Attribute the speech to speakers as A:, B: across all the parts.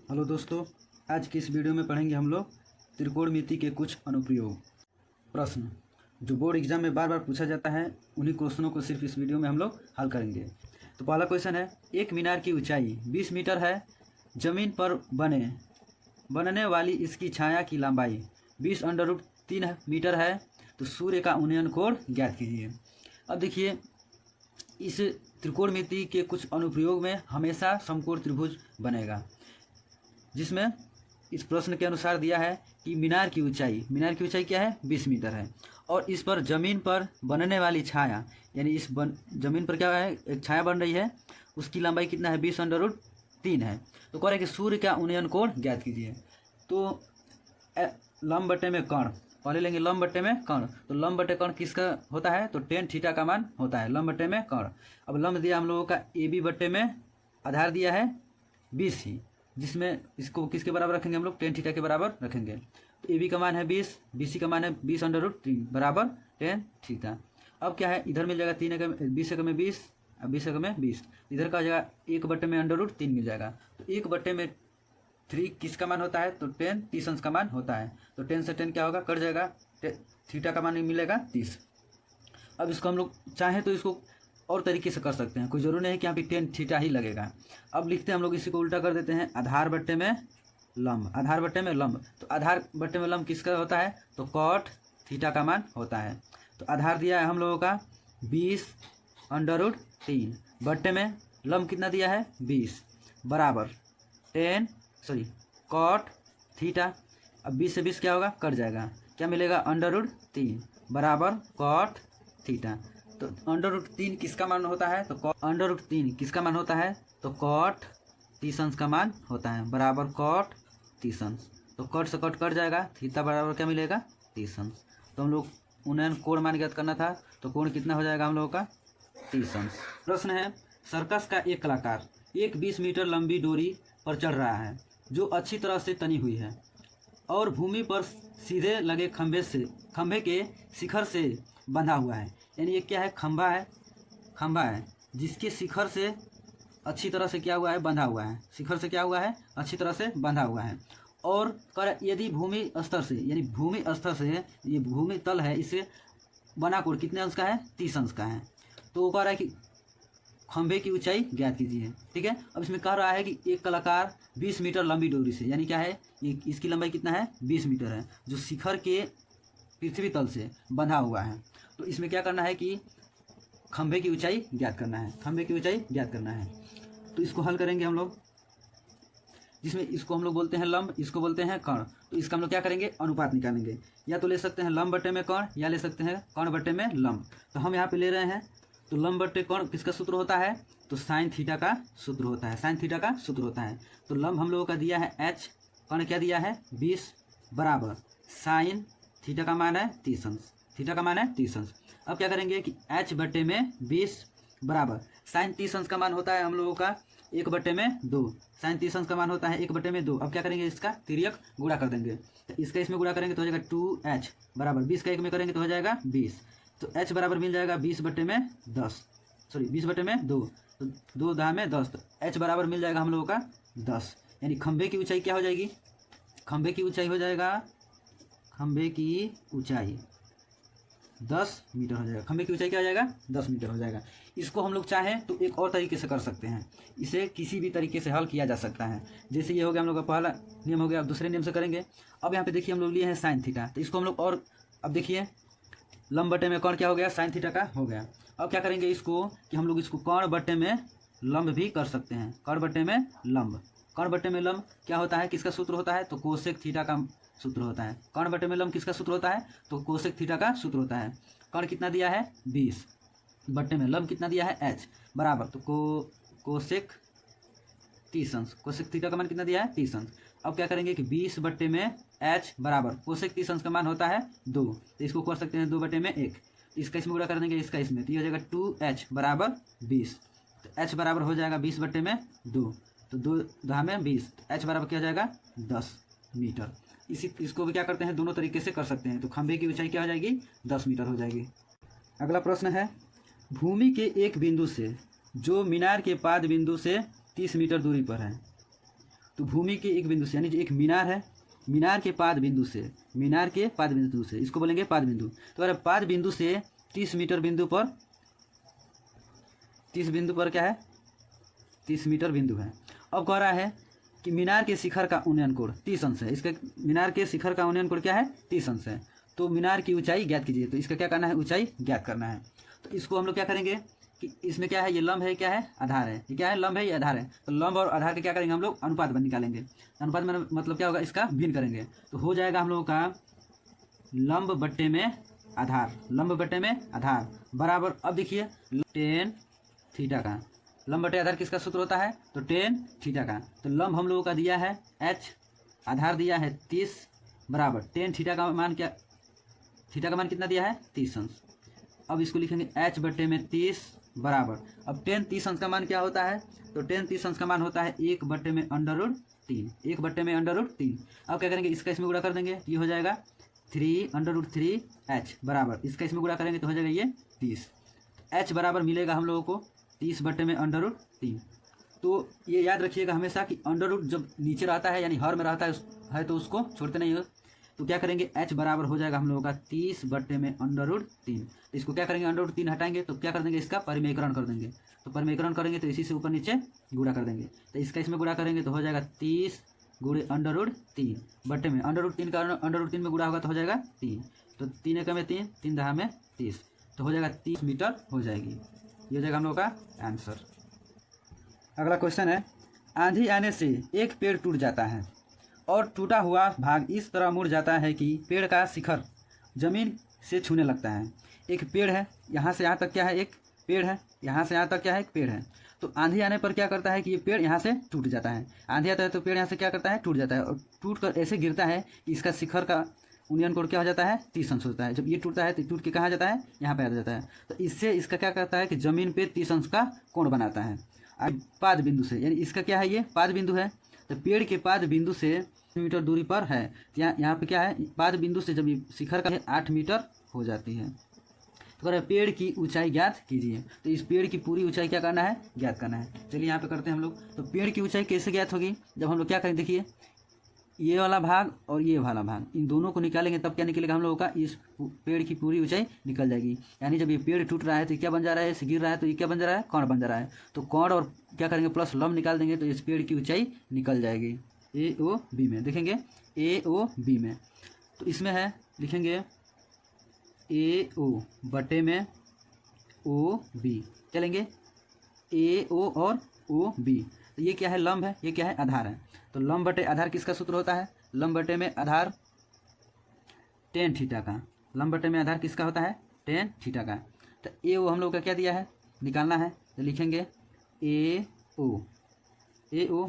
A: Hello दोस्तों, आज की इस वीडियो में पढ़ेंगे हम लोग त्रिकोणमिति के कुछ अनुप्रयोग। प्रश्न जो बोर्ड एग्जाम में बार बार पूछा जाता है, उन्हीं क्वेश्चनों को सिर्फ इस वीडियो में हम लोग हल करेंगे। तो पहला क्वेश्चन है, एक मीनार की ऊंचाई 20 मीटर है, जमीन पर बनने वाली इसकी छाया की लंबाई 20√3 मीटर है, तो सूर्य का उन्नयन कोण ज्ञात कीजिए। अब देखिए, इस त्रिकोणमिति के कुछ अनुप्रयोग में हमेशा समकोण त्रिभुज बनेगा, जिसमें इस प्रश्न के अनुसार दिया है कि मीनार की ऊंचाई क्या है, 20 मीटर है, और इस पर जमीन पर बनने वाली छाया, यानी इस जमीन पर क्या है, एक छाया बन रही है, उसकी लंबाई कितना है, 20√3 है। तो कह रहे हैं कि सूर्य का उन्नयन कोण ज्ञात कीजिए। तो लंब बटे में कर्ण, पहले लेंगे लंब बटे में कर्ण। तो लंब बटे कर्ण किसका होता है, तो tan थीटा का मान होता है लंब बटे में कर्ण। अब लंब दिया हम लोगों का AB बटे में आधार दिया है BC, जिसमें इसको किसके बराबर रखेंगे हम लोग, tan थीटा के बराबर रखेंगे। तो AB का मान है 20, BC का मान है 20√3 बराबर tan थीटा। अब क्या है, इधर मिल जाएगा 20 एकम में 20, अब 20 एकम में 20, इधर का हो जाएगा 1 बटे में √3 मिल जाएगा। तो 1 बटे में 3 किसका मान होता है, तो tan 30 अंश का मान होता है। तो tan से tan क्या होगा, कट जाएगा, थीटा का मान मिलेगा 30। अब इसको हम लोग चाहें तो इसको और तरीके से कर सकते हैं, कोई जरूरी नहीं है कि यहाँ पे tan थीटा ही लगेगा। अब लिखते हैं हम लोग, इसी को उल्टा कर देते हैं, आधार बट्टे में लंब, आधार बट्टे में लंब। तो आधार बट्टे में लंब किसका होता है, तो cot थीटा का मान होता है। तो आधार दिया है हम लोगों का 20√3 बट्टे में लंब कितना दिया है 20 बराबर cot थीटा। अब 20 से 20 क्या होगा, कट जाएगा, क्या मिलेगा, √3 बराबर cot थीटा। तो √3 किसका मान होता है, तो √3 किसका मान होता है, तो cot 30 अंश का मान होता है बराबर cot 30 अंश। तो कट से कट कट जाएगा, थीटा बराबर क्या मिलेगा, 30 अंश। तो हम लोग उन्नयन कोण मान ज्ञात करना था, तो कोण कितना हो जाएगा हम लोगों का, 30 अंश। प्रश्न है, सर्कस का एक कलाकार एक 20 मीटर लंबी डोरी पर चढ़ रहा है, जो अच्छी तरह से तनी हुई है और भूमि पर सीधे लगे खंभे के शिखर से बंधा हुआ है। यानी ये क्या है, खंभा है जिसके शिखर से अच्छी तरह से क्या हुआ है, बंधा हुआ है, शिखर से क्या हुआ है, अच्छी तरह से बंधा हुआ है। और यदि भूमि स्तर से, यानी भूमि स्तर से ये भूमि तल है, इससे बना कोण कितने अंश का है, 30 अंश का है। तो वो कह रहा है कि खंभे की ऊंचाई ज्ञात कीजिए। ठीक है, अब इसमें कह रहा है कि एक कलाकार 20 मीटर लंबी डोरी से, यानी क्या है, ये इसकी लंबाई कितना है, 20 मीटर है, जो शिखर के पृथ्वी तल से बंधा हुआ है। तो इसमें क्या करना है कि खंभे की ऊंचाई ज्ञात करना है, खंभे की ऊंचाई ज्ञात करना है। तो इसको हल करेंगे हम लोग, जिसमें इसको हम लोग बोलते हैं लंब, इसको बोलते हैं कर्ण। तो इसका हम लोग क्या करेंगे, अनुपात निकालेंगे। या तो ले सकते हैं लंब बटे में कर्ण, या ले सकते हैं कर्ण बटे में लंब। तो हम यहाँ पे ले रहे हैं, तो लंब बटे कर्ण किसका सूत्र होता है, तो साइन थीटा का सूत्र होता है, साइन थीटा का सूत्र होता है। तो लंब हम लोगों का दिया है h, कर्ण क्या दिया है 20 बराबर साइन थीटा का मान है 30 अंश, थीटा का मान है 30 अंश। अब क्या करेंगे कि h बटे में 20 बराबर साइन 30 अंश का मान होता है हम लोगों का 1 बटे में 2, साइन 30 अंश का मान होता है 1 बटे में 2। अब क्या करेंगे, इसका तिर्यक गुणा कर देंगे। तो इसका इसमें गुणा करेंगे तो हो जाएगा 2h बराबर 20 का 1 में करेंगे तो हो जाएगा 20। तो h बराबर मिल जाएगा 20 बटे में 10, सॉरी 20 बटे में 2, तो 2 10 में 10, तो h बराबर मिल जाएगा हम लोगों का 10। यानी खंभे की ऊंचाई क्या हो जाएगी, खंभे की ऊंचाई हो जाएगा, खंभे की ऊंचाई 10 मीटर हो जाएगा, खंभे की ऊंचाई क्या हो जाएगा, 10 मीटर हो जाएगा। इसको हम लोग चाहें तो एक और तरीके से कर सकते हैं, इसे किसी भी तरीके से हल किया जा सकता है। जैसे ये हो गया हम लोग का पहला नियम हो गया, अब दूसरे नियम से करेंगे। अब यहाँ पे देखिए हम लोग लिए हैं साइन थीटा, तो इसको हम लोग और, अब देखिए लंब बटे में कर्ण क्या हो गया, साइन थीटा का हो गया। अब क्या करेंगे इसको, कि हम लोग इसको कर्ण बटे में लंब भी कर सकते हैं, कर्ण बटे में लंब। कर्ण बटे में लंब क्या होता है, किसका सूत्र होता है, तो कोसेक थीटा का सूत्र होता है। कर्ण बटे में लंब किसका सूत्र होता है, तो कोसेक थीटा का सूत्र होता है। कर्ण कितना दिया है 20 बटे में लंब कितना दिया है h बराबर, तो कोसेक 30 अंश, कोसेक थीटा का मान कितना दिया है 30 अंश। अब क्या करेंगे कि 20 बटे में h बराबर कोसेक 30 अंश का मान होता है 2, तो इसको कर सकते हैं 2 बटे में 1, इसका इसमें गुणा कर देंगे, इसका इसमें, तो ये हो जाएगा 2h बराबर 20। तो h बराबर हो जाएगा 20 बटे में 2, तो 2 10 में 20, तो h बराबर क्या हो जाएगा 10 मीटर। इसको भी क्या करते हैं, दोनों तरीके से कर सकते हैं। तो खंभे की ऊंचाई क्या हो जाएगी, 10 मीटर हो जाएगी। अगला प्रश्न है, भूमि के एक बिंदु से जो मीनार के पाद बिंदु से 30 मीटर दूरी पर है, तो भूमि के एक बिंदु से, यानी जो एक मीनार है, मीनार के पाद बिंदु से, मीनार के पाद बिंदु से, इसको बोलेंगे पाद बिंदु। तो अगर पाद बिंदु से 30 मीटर बिंदु पर, 30 बिंदु पर क्या है, 30 मीटर बिंदु है। अब कह रहा है कि मीनार के शिखर का उन्नयन कोण 30 अंश है। इसके मीनार के शिखर का उन्नयन कोण क्या है, 30 अंश है। तो मीनार की ऊंचाई ज्ञात कीजिए। तो इसका क्या करना है, ऊंचाई ज्ञात करना है। तो इसको हम लोग क्या करेंगे कि इसमें क्या है, ये लंब है, क्या है, आधार है। ये क्या है, लंब है, ये आधार है। तो लंब और आधार के क्या करेंगे हम लोग, अनुपात निकालेंगे। अनुपात में मतलब क्या होगा, इसका भिन्न करेंगे। तो हो जाएगा हम लोगों का लंब बट्टे में आधार, लंब बट्टे में आधार बराबर, अब देखिए टेन थीटा का, लंब बटे आधार किसका सूत्र होता है, तो टेन थीटा का। तो लंब हम लोगों का दिया है h, आधार दिया है 30 बराबर टेन थीटा का मान, क्या थीटा का मान कितना दिया है, 30 अंश। अब इसको लिखेंगे h बटे में 30 बराबर, अब टेन 30 अंश का मान क्या होता है, तो टेन 30 अंश का मान होता है 1 बटे में √3, 1 बटे में √3। अब क्या करेंगे, इसका इसमें गुणा कर देंगे, ये हो जाएगा 3 √3h बराबर, इसका इसमें गुणा करेंगे तो हो जाएगा ये 30। h बराबर मिलेगा हम लोगों को 30 बटे में √3। तो ये याद रखिएगा हमेशा कि अंडर जब नीचे रहता है, यानी हर में रहता है तो उसको छोड़ते नहीं हो। तो क्या करेंगे, h बराबर हो जाएगा हम लोगों का 30 बटे में √3। तो इसको क्या करेंगे, √3 हटाएंगे तो क्या कर देंगे, इसका परिमेयकरण कर देंगे। तो परिमेयकरण करेंगे तो इसी से ऊपर नीचे गुणा कर देंगे। तो इसका इसमें गुणा करेंगे तो हो जाएगा 30 गुणे √3 बटे में √3 का √3 में गुणा होगा तो हो जाएगा 3। तो 3 एकम में 3, 3 दहा में 30, तो हो जाएगा 30 मीटर हो जाएगी। ये हो जाएगा हम लोग का आंसर। अगला क्वेश्चन है, आंधी आने से एक पेड़ टूट जाता है और टूटा हुआ भाग इस तरह मुड़ जाता है कि पेड़ का शिखर जमीन से छूने लगता है। एक पेड़ है, यहाँ से यहाँ तक क्या है, एक पेड़ है, यहाँ से यहाँ तक क्या है, एक पेड़ है। तो आंधी आने पर क्या करता है कि ये पेड़ यहाँ से टूट जाता है। आंधी आता है तो पेड़ यहाँ से क्या करता है, टूट जाता है, और टूट कर ऐसे गिरता है कि इसका शिखर का उन्नयन कोण क्या हो जाता है, 30 अंश होता है। जब ये टूटता है तो टूट के कहाँ जाता है, यहाँ पे आ जाता है। तो इससे इसका क्या करता है कि जमीन पे 30 अंश का कोण बनाता है। अब पाद बिंदु से, यानी इसका क्या है, ये पाद बिंदु है। तो पेड़ के पाद बिंदु से मीटर दूरी पर है, तो यहाँ पे क्या है, पाद बिंदु से जब ये शिखर का 8 मीटर हो जाती है। तो कह रहे हैं पेड़ की ऊंचाई ज्ञात कीजिए। तो इस पेड़ की पूरी ऊंचाई क्या करना है, ज्ञात करना है। चलिए यहाँ पे करते हैं हम लोग। तो पेड़ की ऊंचाई कैसे ज्ञात होगी, जब हम लोग क्या करें, देखिए ये वाला भाग और ये वाला भाग, इन दोनों को निकालेंगे तब क्या निकलेगा हम लोगों का, इस पेड़ की पूरी ऊंचाई निकल जाएगी। यानी जब ये पेड़ टूट रहा है तो क्या बन जा रहा है, गिर रहा है तो ये क्या बन जा रहा है, कौण बन जा रहा है। तो कौण और क्या करेंगे, प्लस लंब निकाल देंगे तो इस पेड़ की ऊंचाई निकल जाएगी AOB में। देखेंगे AOB में, तो इसमें है, लिखेंगे AO बटे में OB, क्या लेंगे AO और OB। तो ये क्या है, लंब है, ये क्या है, आधार है। तो लंब बटे आधार किसका सूत्र होता है, लंब बटे में आधार टेन थीटा का। लंब बटे में आधार किसका होता है, टेन थीटा का। तो AO हम लोग का क्या दिया है, निकालना है। तो लिखेंगे AO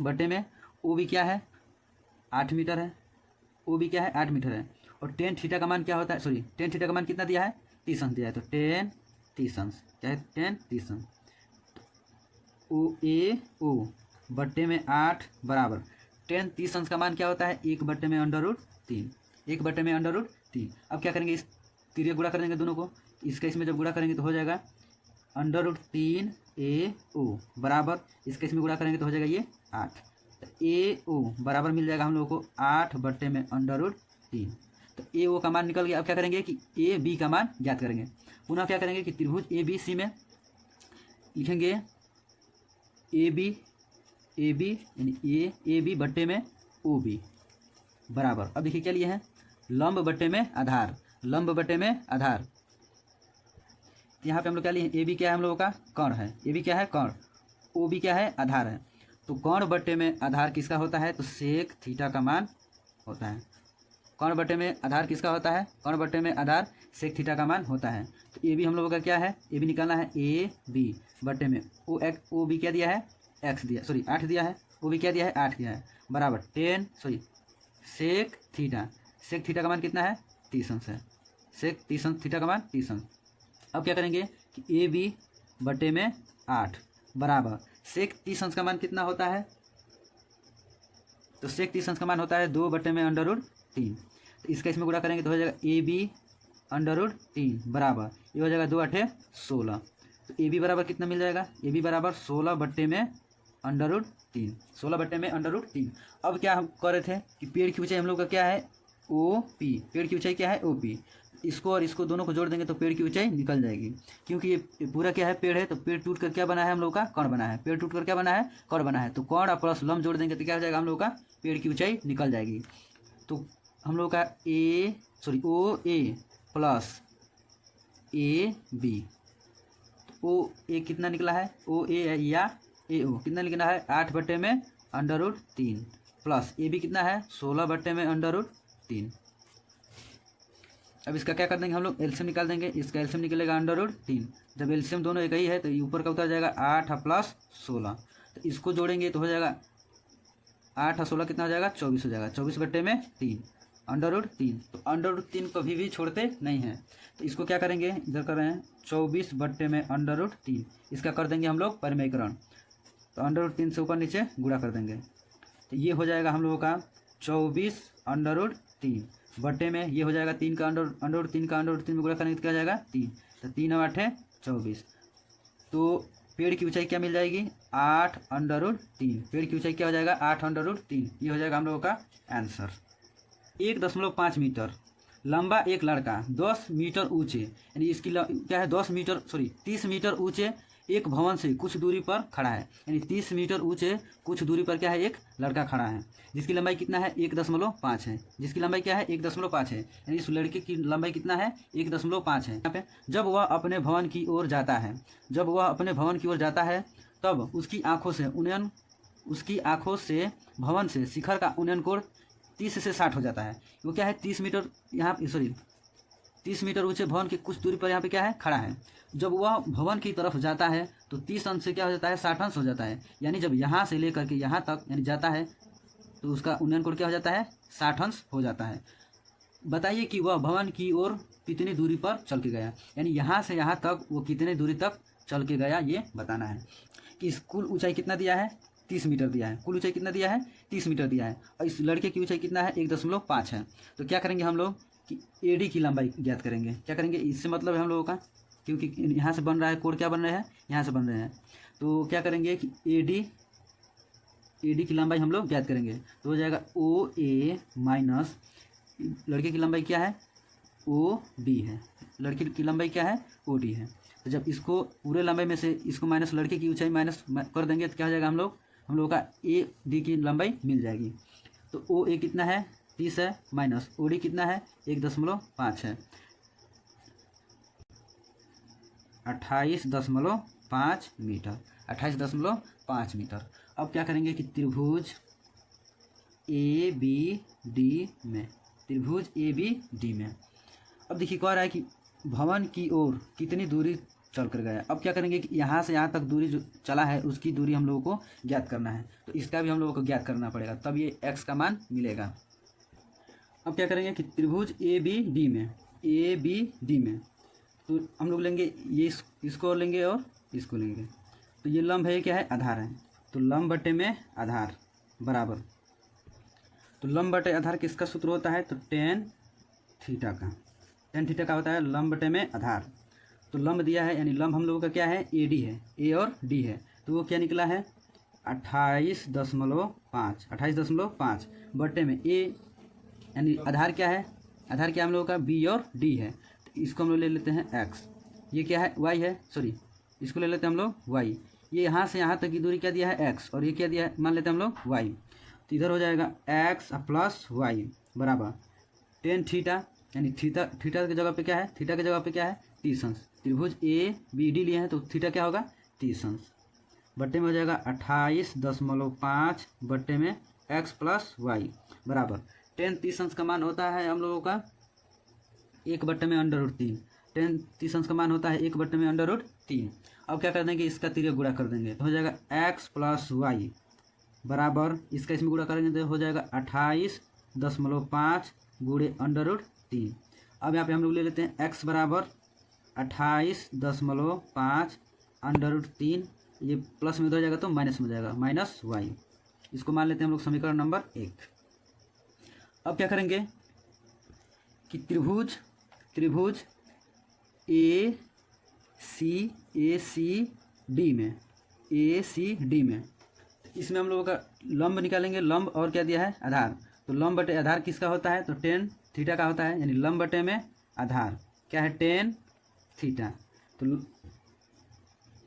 A: बटे में OB क्या है, 8 मीटर है। OB क्या है, 8 मीटर है। और टेन थीटा का मान क्या होता है, सॉरी टेन थीटा का मान कितना दिया है, 30 अंश दिया है। तो टेन 30 अंश क्या है, टेन 30 अंश। AO बट्टे में 8 बराबर टेन 30 अंश का मान क्या होता है, 1 बट्टे में √3, 1 बट्टे में √3। अब क्या करेंगे, इस तिर्यक गुणा कर देंगे दोनों को। इसका इसमें जब गुणा करेंगे तो हो जाएगा √3 AO बराबर, इसका इसमें गुणा करेंगे तो हो जाएगा ये 8। तो AO बराबर मिल जाएगा हम लोगों को 8 बट्टे में √3। तो AO का मान निकल गया। अब क्या करेंगे कि AB का मान ज्ञात करेंगे। पुनः क्या करेंगे कि त्रिभुज ABC में लिखेंगे AB यानी AB बट्टे में OB बराबर, अब देखिए क्या लिए हैं, लंब बट्टे में आधार, लंब बट्टे में आधार। यहाँ पे हम लोग क्या लिए, AB क्या है हम लोगों का, कर्ण है। AB क्या है, कर्ण। OB क्या है, आधार है। तो कर्ण बट्टे में आधार किसका होता है, तो सेक थीटा का मान होता है। कर्ण बट्टे में आधार किसका होता है, कर्ण बट्टे में आधार सेक थीटा का मान होता है। तो AB हम लोगों का क्या है, AB निकालना है AB बट्टे में OB क्या दिया है, x दिया, सॉरी 8 दिया है। OB क्या दिया है, 8 दिया है बराबर सेक थीटा का मान कितना है, 30 अंश है। सेक 30 अंश थीटा का मान 30 अंश। अब क्या करेंगे कि AB बट्टे में 8 बराबर सेक 30 अंश का मान कितना होता है, तो सेक 30 अंश का मान होता है 2 बट्टे में √3। तो इसका इसमें गुणा करेंगे तो हो जाएगा AB √3 बराबर, ये हो जाएगा 2 8 16। तो AB बराबर कितना मिल जाएगा, AB बराबर 16 बट्टे में √3, 16/√3। अब क्या हम कर रहे थे कि पेड़ की ऊंचाई हम लोग का क्या है OP, पेड़ की ऊंचाई क्या है OP। इसको और इसको दोनों को जोड़ देंगे तो पेड़ की ऊंचाई निकल जाएगी, क्योंकि ये पूरा क्या है पेड़ है, तो पेड़ टूट कर क्या बना है हम लोग का कण बना है, पेड़ टूट कर क्या बना है कण बना है। तो कण और प्लस लंब जोड़ देंगे तो क्या हो जाएगा हम लोग का पेड़ की ऊंचाई निकल जाएगी। तो हम लोग का OA प्लस AB, OA कितना निकला है, OA या AO कितना निकला है 8/√3 प्लस AB कितना है 16/√3। अब इसका क्या कर देंगे हम लोग एलसीएम निकाल देंगे, इसका एलसीएम निकलेगा √3। जब एलसीएम दोनों एक ही है तो ऊपर का उतर जाएगा 8 प्लस 16, तो इसको जोड़ेंगे तो हो जाएगा 8 और 16 कितना हो जाएगा 24 हो जाएगा, 24/3 √3। तो √3 कभी भी छोड़ते नहीं हैं, तो इसको क्या करेंगे इधर कर रहे हैं 24/√3, इसका कर देंगे हम लोग परिमेयकरण, तो √3 से ऊपर नीचे गुणा कर देंगे, तो ये हो जाएगा हम लोगों का 24/3 बटे में ये हो जाएगा 3 का √3 में गुणा करेंगे तो क्या हो जाएगा 3, तो 3 और 8 है 24। तो पेड़ की ऊंचाई क्या मिल जाएगी 8/3, पेड़ की ऊंचाई क्या हो जाएगा 8/3, ये हो जाएगा हम लोगों का आंसर। 1.5 मीटर लंबा एक लड़का 10 मीटर ऊंचे, यानी इसकी क्या है 30 मीटर ऊंचे एक भवन से कुछ दूरी पर खड़ा है, यानी 30 मीटर ऊंचे कुछ दूरी पर क्या है एक लड़का खड़ा है, जिसकी लंबाई कितना है 1.5 है, जिसकी लंबाई क्या है 1.5 है, यानी इस लड़के की लंबाई कितना है 1.5 है। यहाँ पे जब वह अपने भवन की ओर जाता है, तब उसकी आंखों से भवन से शिखर का उन्नयन कोण 30 से 60 हो जाता है। वो क्या है 30 मीटर ऊंचे भवन की कुछ दूरी पर यहाँ पे क्या है खड़ा है। जब वह भवन की तरफ जाता है तो 30 अंश से क्या हो जाता है 60 अंश हो जाता है, यानी जब यहाँ से लेकर के यहाँ तक यानी जाता है तो उसका उन्नयन कोण क्या हो जाता है 60 अंश हो जाता है। बताइए कि वह भवन की ओर कितनी दूरी पर चल के गया, यानी यहाँ से यहाँ तक वो कितनी दूरी तक चल के गया ये बताना है। कि इस कुल ऊंचाई कितना दिया है 30 मीटर दिया है, कुल ऊंचाई कितना दिया है 30 मीटर दिया है, और इस लड़के की ऊंचाई कितना है 1.5 है। तो क्या करेंगे हम लोग कि AD की लंबाई ज्ञात करेंगे। क्या करेंगे इससे मतलब है हम लोगों का, क्योंकि यहाँ से बन रहा है कोण क्या बन रहे हैं यहाँ से बन रहे हैं, तो क्या करेंगे कि AD की लंबाई हम लोग ज्ञात करेंगे, तो हो जाएगा OA माइनस लड़के की लंबाई क्या है OD है, लड़के की लंबाई क्या है OD है। तो जब इसको पूरे लंबाई में से इसको माइनस लड़के की ऊंचाई माइनस कर देंगे तो क्या हो जाएगा हम लोगों का AD की लंबाई मिल जाएगी। तो OA कितना है 30 है माइनस OD कितना है 1.5 है, 28.5 मीटर, 28.5 मीटर। अब क्या करेंगे कि त्रिभुज ABD में अब देखिए कह रहा है कि भवन की ओर कितनी दूरी चल कर गया। अब क्या करेंगे कि यहाँ से यहाँ तक दूरी जो चला है उसकी दूरी हम लोगों को ज्ञात करना है, तो इसका भी हम लोगों को ज्ञात करना पड़ेगा, तब ये x का मान मिलेगा। अब क्या करेंगे कि त्रिभुज ABD में तो हम लोग लेंगे ये इसको लेंगे और इसको लेंगे, तो ये लंब है क्या है आधार है, तो लंब बटे में आधार बराबर, तो लंब बटे आधार किसका सूत्र होता है तो tan थीटा का होता है लंब बटे में आधार। तो लंब दिया है यानी लंब हम लोगों का क्या है AD है, A और D है, तो वो क्या निकला है 28.5 बटे में A, यानी आधार क्या है हम लोगों का B और D है, तो इसको हम लोग ले लेते हैं x, ये क्या है y है, इसको ले लेते हैं हम लोग y, ये यहाँ से यहाँ तक की दूरी क्या दिया है x और ये क्या दिया है मान लेते हैं हम लोग y, तो इधर हो जाएगा x प्लस y बराबर tan थीटा, यानी थीटा की जगह पे क्या है 30 अंश, त्रिभुज ABD लिए हैं तो थीटा क्या होगा 30 अंश, बट्टे में हो जाएगा 28.5 बट्टे में x प्लस y बराबर tan 30 अंश का मान होता है हम लोगों का 1/√3, tan 30 अंश का मान होता है 1/√3। अब क्या कर देंगे इसका तिर्यक गुणा कर देंगे तो हो जाएगा x प्लस y बराबर इसका इसमें गुणा करेंगे तो हो जाएगा 28.5 गुणे √3। अब यहाँ पे हम लोग ले लेते हैं x बराबर 28.5 √3, ये प्लस में हो जाएगा तो माइनस में हो जाएगा माइनस y, इसको मान लेते हैं हम लोग समीकरण नंबर 1। अब क्या करेंगे कि त्रिभुज ACD में इसमें हम लोगों का लंब निकालेंगे, लंब और क्या दिया है आधार। तो लंब बटे आधार किसका होता है, तो टेन थीटा का होता है, यानी लंब बटे में आधार क्या है टेन थीटा। तो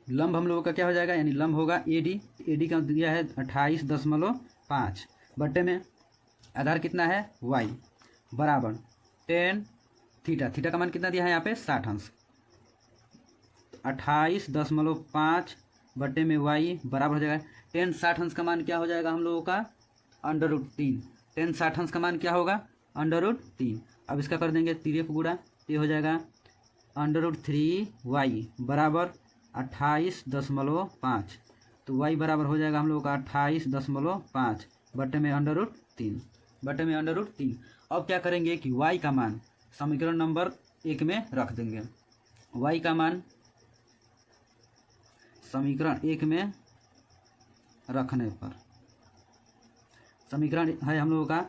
A: लंब हम लोगों का क्या हो जाएगा, यानी लंब होगा एडी, एडी का दिया है 28.5 बटे में आधार कितना है वाई बराबर टेन थीटा, थीटा का मान कितना दिया है यहाँ पे 60 अंश। 28.5 बटे में वाई बराबर हो जाएगा टेन 60 अंश का मान क्या हो जाएगा हम लोगों का √3। टेन 60 अंश का मान क्या होगा √3। अब इसका कर देंगे तिरक गुणा, ये हो जाएगा √3y बराबर 28.5। तो y बराबर हो जाएगा हम लोगों का 28.5 बटे में √3 बटे में √3। अब क्या करेंगे कि y का मान समीकरण नंबर 1 में रख देंगे। y का मान समीकरण 1 में रखने पर समीकरण है हम लोगों का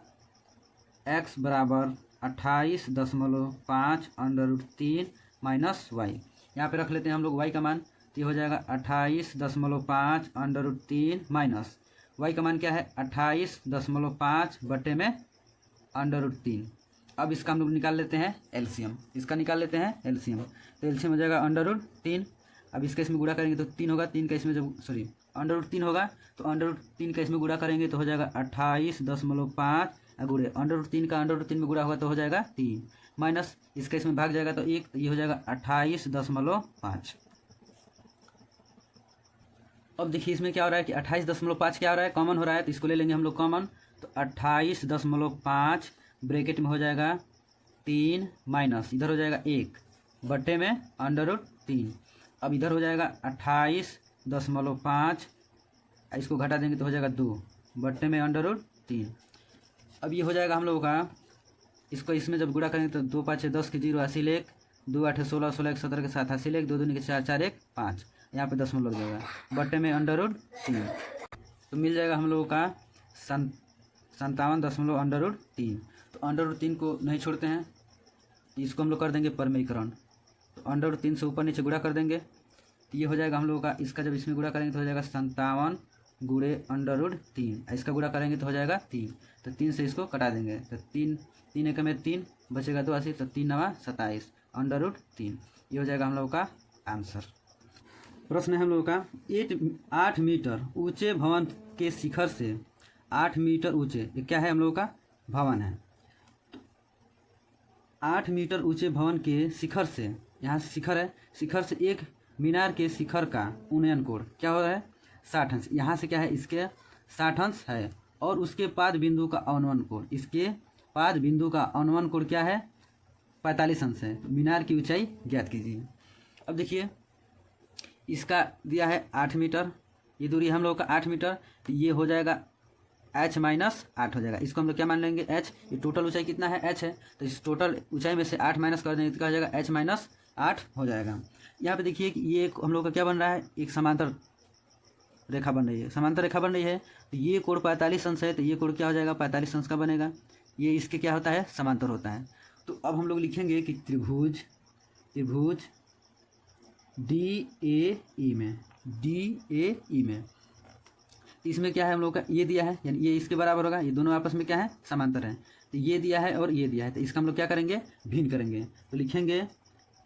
A: x बराबर 28.5 √3 माइनस वाई। यहाँ पे रख लेते हैं हम लोग y का मान, तो ये हो जाएगा 28.5 √3 माइनस y का मान क्या है 28.5 बटे में √3। अब इसका हम लोग निकाल लेते हैं एलसीएम, इसका निकाल लेते हैं एलसीएम। तो एलसीएम हो जाएगा √3। अब इसका इसमें गुणा करेंगे तो 3 होगा, 3 का इसमें जब सॉरी √3 होगा तो √3 का इसमें गुणा करेंगे तो हो जाएगा 28.5 गुणे √3 का √3 में गुणा होगा तो हो जाएगा 3 माइनस इसका इसमें भाग जाएगा तो 1, तो ये हो जाएगा 28.5। अब देखिए इसमें क्या हो रहा है कि 28.5 क्या हो रहा है कॉमन हो रहा है, तो इसको ले लेंगे हम लोग कॉमन। तो 28.5 ब्रैकेट में हो जाएगा 3 माइनस इधर हो जाएगा 1 बटे में √3। अब इधर हो जाएगा 28.5, इसको घटा देंगे तो हो जाएगा 2 बटे में √3। अब ये हो जाएगा हम लोगों का, इसको इसमें जब गुणा करेंगे तो 2 5 10 के 0 80 1 2 8 16 16 1 17 के 7 80 1 2 2 के 4 4 1 5, यहाँ पे 10 में लग जाएगा बटे में √3। तो मिल जाएगा हम लोगों का 57.3। तो √3 को नहीं छोड़ते हैं, इसको हम लोग कर देंगे परमीकरण। तो √3 से ऊपर नीचे गुणा कर देंगे तो ये हो जाएगा हम लोगों का, इसका जब इसमें गुणा करेंगे तो हो जाएगा 57 गुणे √3, इसका गुणा करेंगे तो हो जाएगा 3। तो 3 से इसको कटा देंगे तो 3 3 एक में 3 बचेगा 2 80, तो 3 9 27 √3। ये हो जाएगा हम लोगों का आंसर। प्रश्न है हम लोगों का 8 मीटर ऊंचे भवन के शिखर से 8 मीटर ऊंचे, ये क्या है हम लोगों का भवन है। 8 मीटर ऊंचे भवन के शिखर से, यहाँ से शिखर है, शिखर से एक मीनार के शिखर का उन्नयन कोण क्या हो रहा है 60 अंश। यहाँ से क्या है इसके 60 अंश है और उसके पाद बिंदु का अवनमन कोण, इसके पाद बिंदु का अवनमन कोण क्या है 45 अंश है। मीनार की ऊंचाई ज्ञात कीजिए। अब देखिए इसका दिया है 8 मीटर, ये दूरी हम लोग का 8 मीटर, तो ये हो जाएगा h माइनस 8 हो जाएगा। इसको हम लोग क्या मान लेंगे h, ये टोटल ऊंचाई कितना है h है, तो इस टोटल ऊंचाई में से 8 माइनस कर देंगे तो क्या हो जाएगा h माइनस 8 हो जाएगा। यहाँ पे देखिए कि ये हम लोग का क्या बन रहा है, एक समांतर रेखा बन रही है, समांतर रेखा बन रही है। तो ये कोण 45 अंश है, तो ये कोण क्या हो जाएगा 45 अंश का बनेगा, ये इसके क्या होता है समांतर होता है। तो अब हम लोग लिखेंगे कि त्रिभुज DAE में इसमें क्या है हम लोग का ये दिया है, यानी ये इसके बराबर होगा, ये दोनों आपस में क्या है समांतर है। तो ये दिया है और ये दिया है, तो इसका हम लोग क्या करेंगे भिन्न करेंगे। तो लिखेंगे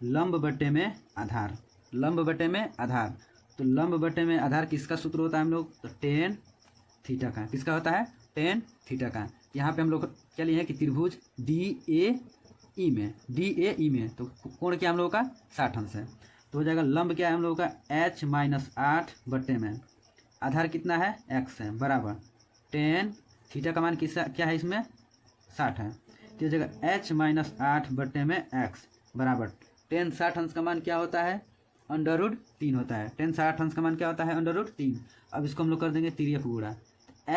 A: लंब बटे में आधार, लंब बटे में आधार। तो लंब बटे में आधार किसका सूत्र होता है हम लोग, तो tan थीटा का, किसका होता है tan थीटा का। यहाँ पे हम लोग क्या लिए हैं कि त्रिभुज DAE में तो कोण क्या हम लोगों का 60 अंश है। तो हो जाएगा लंब क्या है हम लोगों का h माइनस 8 बटे में आधार कितना है x है बराबर tan थीटा का मान किसका क्या है इसमें 60 है। तो हो जाएगा h माइनस 8 बटे में x बराबर tan 60 अंश का मान क्या होता है √3 होता है। tan 60 अंश का मान क्या होता है √3। अब इसको हम लोग कर देंगे तिर्यक गुणा,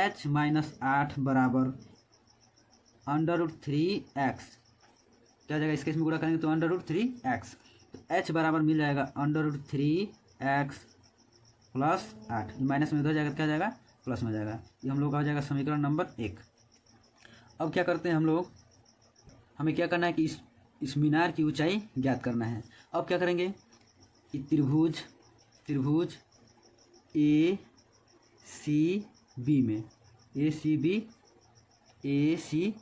A: h माइनस 8 बराबर √3x, क्या हो जाएगा इसके इसमें गुणा करेंगे तो √3x। तो h बराबर मिल जाएगा √3x प्लस 8, माइनस में इधर जाएगा क्या हो जाएगा प्लस में हो जाएगा। ये हम लोग का हो जाएगा समीकरण नंबर 1। अब क्या करते हैं हम लोग, हमें क्या करना है कि इस मीनार की ऊंचाई ज्ञात करना है। अब क्या करेंगे कि त्रिभुज ACE बी में, ए सी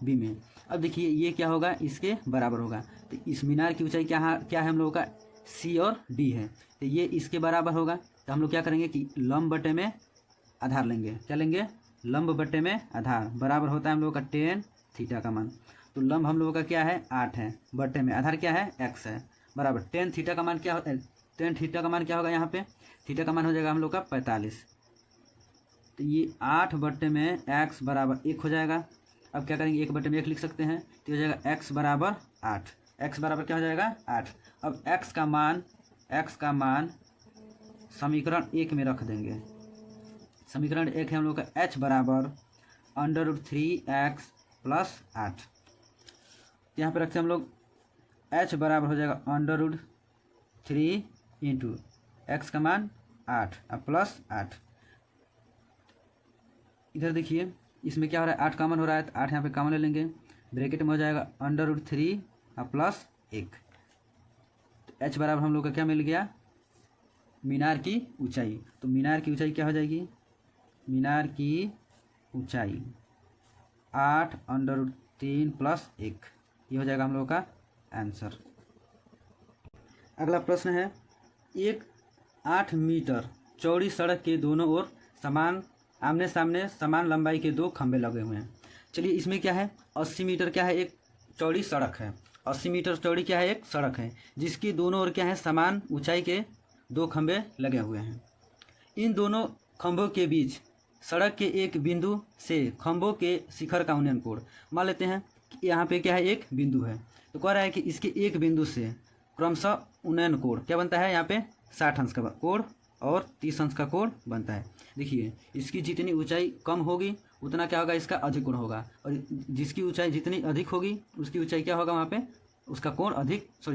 A: बी में। अब देखिए ये क्या होगा, इसके बराबर होगा। तो इस मीनार की ऊंचाई क्या है हम लोगों का, सी और डी है, तो ये इसके बराबर होगा। तो हम लोग क्या करेंगे कि लंब बटे में आधार लेंगे। क्या लेंगे, लंब बटे में आधार, बराबर होता है हम लोगों का टेन थीटा का मान। तो लंब हम लोगों का क्या है 8 है, बटे में आधार क्या है x है, बराबर टेन थीटा का मान क्या हो, टेन थीटा का मान क्या होगा, यहाँ पे थीटा का मान हो जाएगा हम लोग का 45। तो ये 8 बटे में x बराबर 1 हो जाएगा। अब क्या करेंगे, 1 बटे में 1 लिख सकते हैं, तो हो जाएगा x बराबर 8। x बराबर क्या हो जाएगा 8। अब x का मान समीकरण 1 में रख देंगे। समीकरण 1 है हम लोग का h बराबर √3x + 8। यहाँ पे रखते हैं हम लोग h बराबर हो जाएगा √3 इंटू x का मान 8 अब प्लस 8। इधर देखिए इसमें क्या हो रहा है, 8 कॉमन हो रहा है, तो 8 यहाँ पे कॉमन ले लेंगे। ब्रैकेट में हो जाएगा √3 अब प्लस 1। तो h बराबर हम लोग का क्या मिल गया, मीनार की ऊंचाई। तो मीनार की ऊंचाई क्या हो जाएगी, मीनार की ऊंचाई 8 √3 + 1, ये हो जाएगा हम लोगों का आंसर। अगला प्रश्न है, एक 8 मीटर चौड़ी सड़क के दोनों ओर आमने सामने समान लंबाई के 2 खंभे लगे हुए हैं। चलिए इसमें क्या है, 80 मीटर क्या है एक चौड़ी सड़क है, 80 मीटर चौड़ी क्या है एक सड़क है, जिसकी दोनों ओर क्या है समान ऊंचाई के 2 खंभे लगे हुए हैं। इन दोनों खंभों के बीच सड़क के एक बिंदु से खंभों के शिखर का उन्नयन कोण, मान लेते हैं कि यहाँ पे क्या है एक बिंदु है, तो कह रहा है कि इसके एक बिंदु से क्रमशः उन्नयन कोण क्या बनता है, यहाँ पे 60 अंश का कोण और 30 अंश का कोण बनता है। देखिए इसकी जितनी ऊंचाई कम होगी उतना क्या होगा, इसका अधिक कोण होगा, और जिसकी ऊंचाई जितनी अधिक होगी उसकी ऊंचाई क्या होगा, वहाँ पे उसका कोण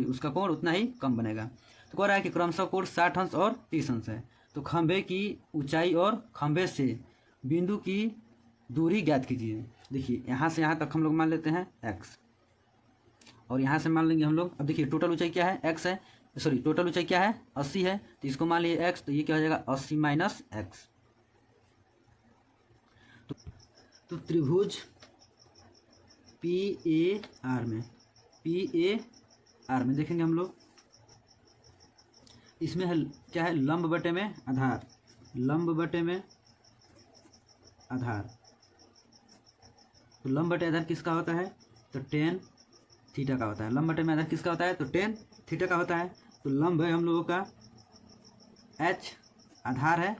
A: उसका कोण उतना ही कम बनेगा। तो कह रहा है कि क्रमशः कोण 60 अंश और 30 अंश है। तो खंभे की ऊंचाई और खंभे से बिंदु की दूरी ज्ञात कीजिए। देखिए यहाँ से यहाँ तक हम लोग मान लेते हैं x, और यहाँ से मान लेंगे हम लोग। अब देखिए टोटल ऊंचाई क्या है x है, टोटल ऊंचाई क्या है 80 है, तो इसको मान लिए x, तो ये क्या हो जाएगा 80 - x। तो त्रिभुज PAR में देखेंगे हम लोग, इसमें है क्या है लंब बटे में आधार, लंब बटे में आधार। तो लंब बटे आधार किसका होता है, तो tan थीटा का होता है। लंब बटे में आधार किसका होता है, तो tan थीटा का होता है। तो लंब है हम लोगों का h, आधार है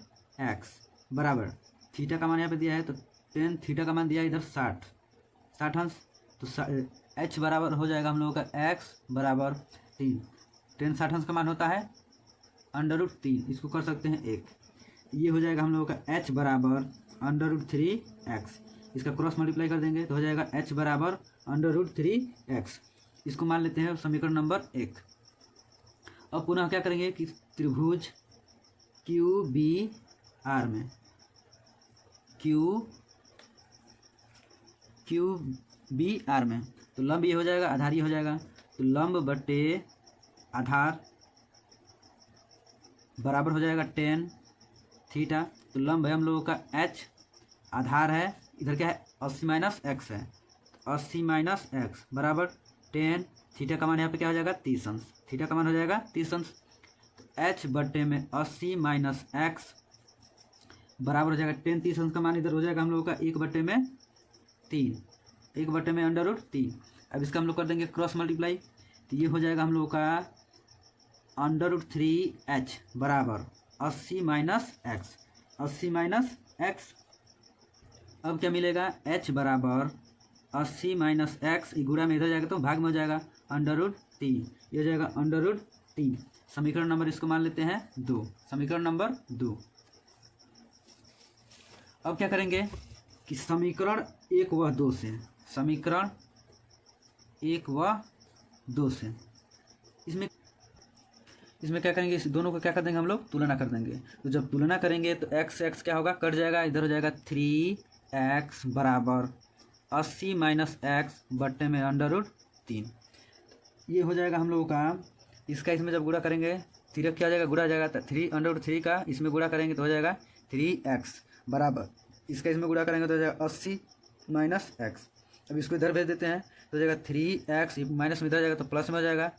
A: x, बराबर थीटा का मान यहाँ पे दिया है, तो tan थीटा का मान दिया है इधर 60 अंश। तो h बराबर हो जाएगा हम लोगों का x बराबर 3। tan 60 अंश का मान होता है √3, इसको कर सकते हैं 1। ये हो जाएगा हम लोगों का h बराबर √3x, इसका क्रॉस मल्टीप्लाई कर देंगे तो हो जाएगा h बराबर √3x। इसको मान लेते हैं समीकरण नंबर 1। अब पुनः क्या करेंगे कि त्रिभुज QBR में QBR में तो लंब ये हो जाएगा, आधार ये हो जाएगा। तो लंब बटे आधार बराबर हो जाएगा tan थीटा। तो लंब है हम लोगों का h, आधार है इधर क्या है 80 - x है, 80 - x बराबर tan थीटा का मान यहाँ पे क्या हो जाएगा 30 अंश, थीटा का मान हो जाएगा 30 अंश। तो h बटे में 80 - x बराबर हो जाएगा tan 30 अंश का मान इधर हो जाएगा हम लोगों का 1 बटे में 3, 1 बटे में √3। अब इसका हम लोग कर देंगे क्रॉस मल्टीप्लाई, तो ये हो जाएगा हम लोगों का √3h बराबर 80 - x, 80 - x। अब क्या मिलेगा, h बराबर 80 - x, गुणा में इधर जाएगा तो भाग में हो जाएगा √3, ये हो जाएगा √3। समीकरण नंबर इसको मान लेते हैं 2, समीकरण नंबर 2। अब क्या करेंगे कि समीकरण 1 व 2 से, समीकरण 1 व 2 से इसमें क्या करेंगे, इस दोनों को क्या कर देंगे हम लोग, तुलना कर देंगे। तो जब तुलना करेंगे तो x क्या होगा, कट जाएगा, इधर हो जाएगा 3x बराबर 80 - x बट्टे में √3। ये हो जाएगा हम लोगों का, इसका इसमें जब गुणा करेंगे तिरक क्या हो जाएगा, गुणा हो जाएगा, तो 3 √3 का इसमें गुणा करेंगे तो हो जाएगा 3x बराबर इसका इसमें गुणा करेंगे तो हो जाएगा 80 माइनस एक्स। अब इसको इधर भेज देते हैं तो हो जाएगा 3x, माइनस में इधर जाएगा तो प्लस में हो जाएगा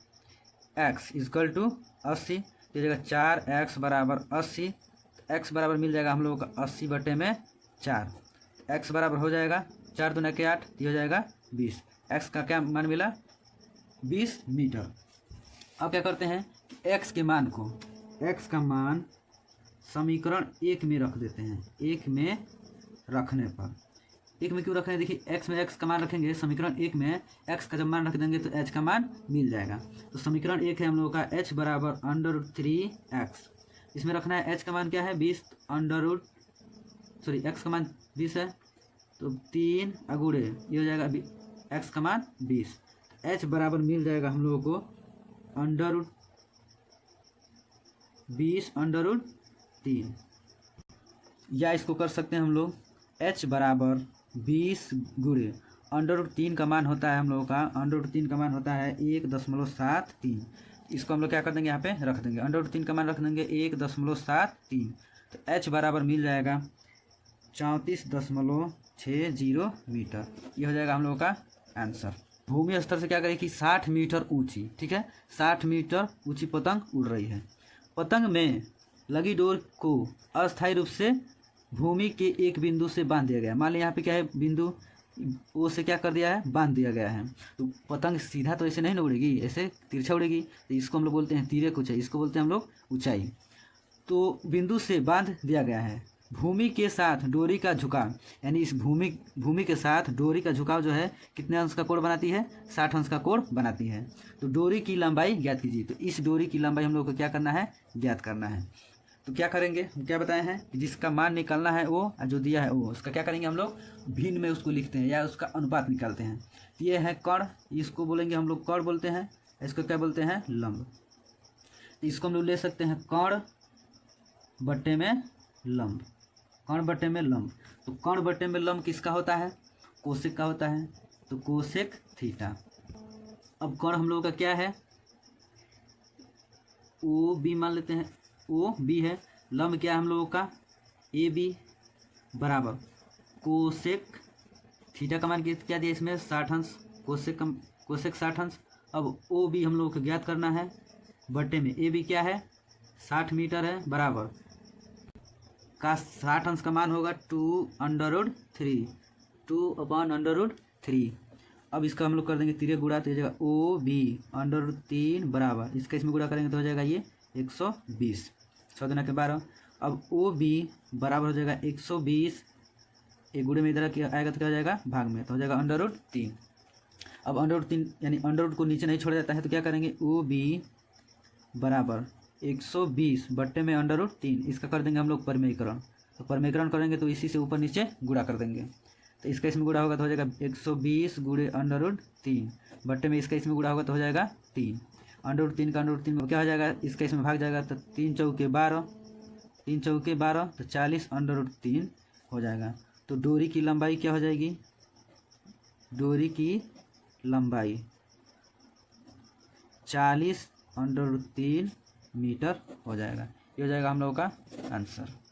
A: x इजकल टू 80, तो हो जाएगा 4x बराबर 80। x बराबर मिल जाएगा हम लोगों का 80 बटे में 4। x बराबर हो जाएगा 4 दूना के 8, ये हो जाएगा 20। x का क्या मान मिला? 20 मीटर। अब क्या करते हैं, x के मान को, x का मान समीकरण 1 में रख देते हैं। 1 में रखने पर, 1 में क्यों रख रहे हैं, देखिए x में x का मान रखेंगे, समीकरण 1 में x का जब मान रख देंगे तो h का मान मिल जाएगा। तो समीकरण 1 है हम लोगों का h बराबर √3x। इसमें रखना है h का मान क्या है 20, x का मान 20 है तो 3 अगुड़े ये हो जाएगा x का मान 20। h बराबर मिल जाएगा हम लोगों को √20√3, या इसको कर सकते हैं हम लोग h बराबर 20 गुणे √3 का मान होता है हम लोगों का, √3 का मान होता है 1.73। इसको हम लोग क्या कर देंगे, यहाँ पे रख देंगे, √3 का मान रख देंगे 1.73। तो h बराबर मिल जाएगा 34.60 मीटर। ये हो जाएगा हम लोगों का आंसर। भूमि स्तर से क्या करें कि 60 मीटर ऊंची, ठीक है, 60 मीटर ऊंची पतंग उड़ रही है। पतंग में लगी डोर को अस्थायी रूप से भूमि के एक बिंदु से बांध दिया गया। मान लीजिए यहाँ पे क्या है, बिंदु ओ से क्या कर दिया है, बांध दिया गया है। तो पतंग सीधा तो ऐसे नहीं ना उड़ेगी, ऐसे तिरछा उड़ेगी। तो इसको हम लोग बोलते हैं तिर्यक ऊंचाई, इसको बोलते हैं हम लोग ऊंचाई। तो बिंदु से बांध दिया गया है। भूमि के साथ डोरी का झुकाव, यानी इस भूमि के साथ डोरी का झुकाव जो है कितने अंश का कोण बनाती है, 60 अंश का कोण बनाती है। तो डोरी की लंबाई ज्ञात कीजिए। तो इस डोरी की लंबाई हम लोग को क्या करना है, ज्ञात करना है। तो क्या करेंगे, क्या बताए हैं कि जिसका मान निकालना है वो, जो दिया है वो, उसका क्या करेंगे हम लोग भिन्न में उसको लिखते हैं या उसका अनुपात निकालते हैं। तो ये है कर्ण, इसको बोलेंगे हम लोग कर्ण बोलते हैं, इसको क्या बोलते हैं, लंब। तो इसको हम लोग ले सकते हैं कर्ण बट्टे में लंब, कर्ण बट्टे में लंब। तो कर्ण बट्टे में लंब किसका होता है, कोसेक का होता है। तो कोसेक थीटा। अब कर्ण हम लोगों का क्या है, ओ बी मान लेते हैं, ओ बी है। लंब क्या है हम लोगों का, ए बी बराबर कोसेक थीटा का मान क्या दिया इसमें, 60 अंश, कोसेक 60 अंश। अब ओ बी हम लोगों को ज्ञात करना है, बट्टे में ए बी क्या है 60 मीटर है, बराबर का 60 अंश का मान होगा 2√3, 2/√3। अब इसका हम लोग कर देंगे तिर्यक गुणा, तो हो जाएगा ओ बी √3 बराबर, इसका इसमें गुणा करेंगे तो हो जाएगा ये 120, 100 दूना के 12। अब ओ बी बराबर हो जाएगा 120, एक गुणे में इधर आएगा तो क्या हो जाएगा भाग में, तो हो जाएगा √3। अब √3 यानी अंडर को नीचे नहीं छोड़ा जाता है, तो क्या करेंगे ओ बी बराबर 120 बट्टे में √3, इसका कर देंगे हम लोग परिमेयकरण। तो परिमेयकरण करेंगे तो इसी से ऊपर नीचे गुणा कर देंगे। तो इसका इसमें गुणा होगा तो हो जाएगा 120 गुणे √3 बट्टे में इसका इसमें गुणा होगा तो हो जाएगा 3, √3 का √3 में क्या हो जाएगा, इसका इसमें भाग जाएगा तो 3 चौके 12, 3 चौके 12 तो 40 √3 हो जाएगा। तो डोरी की लंबाई क्या हो जाएगी, डोरी की लंबाई 40 √3 मीटर हो जाएगा। ये हो जाएगा हम लोगों का आंसर।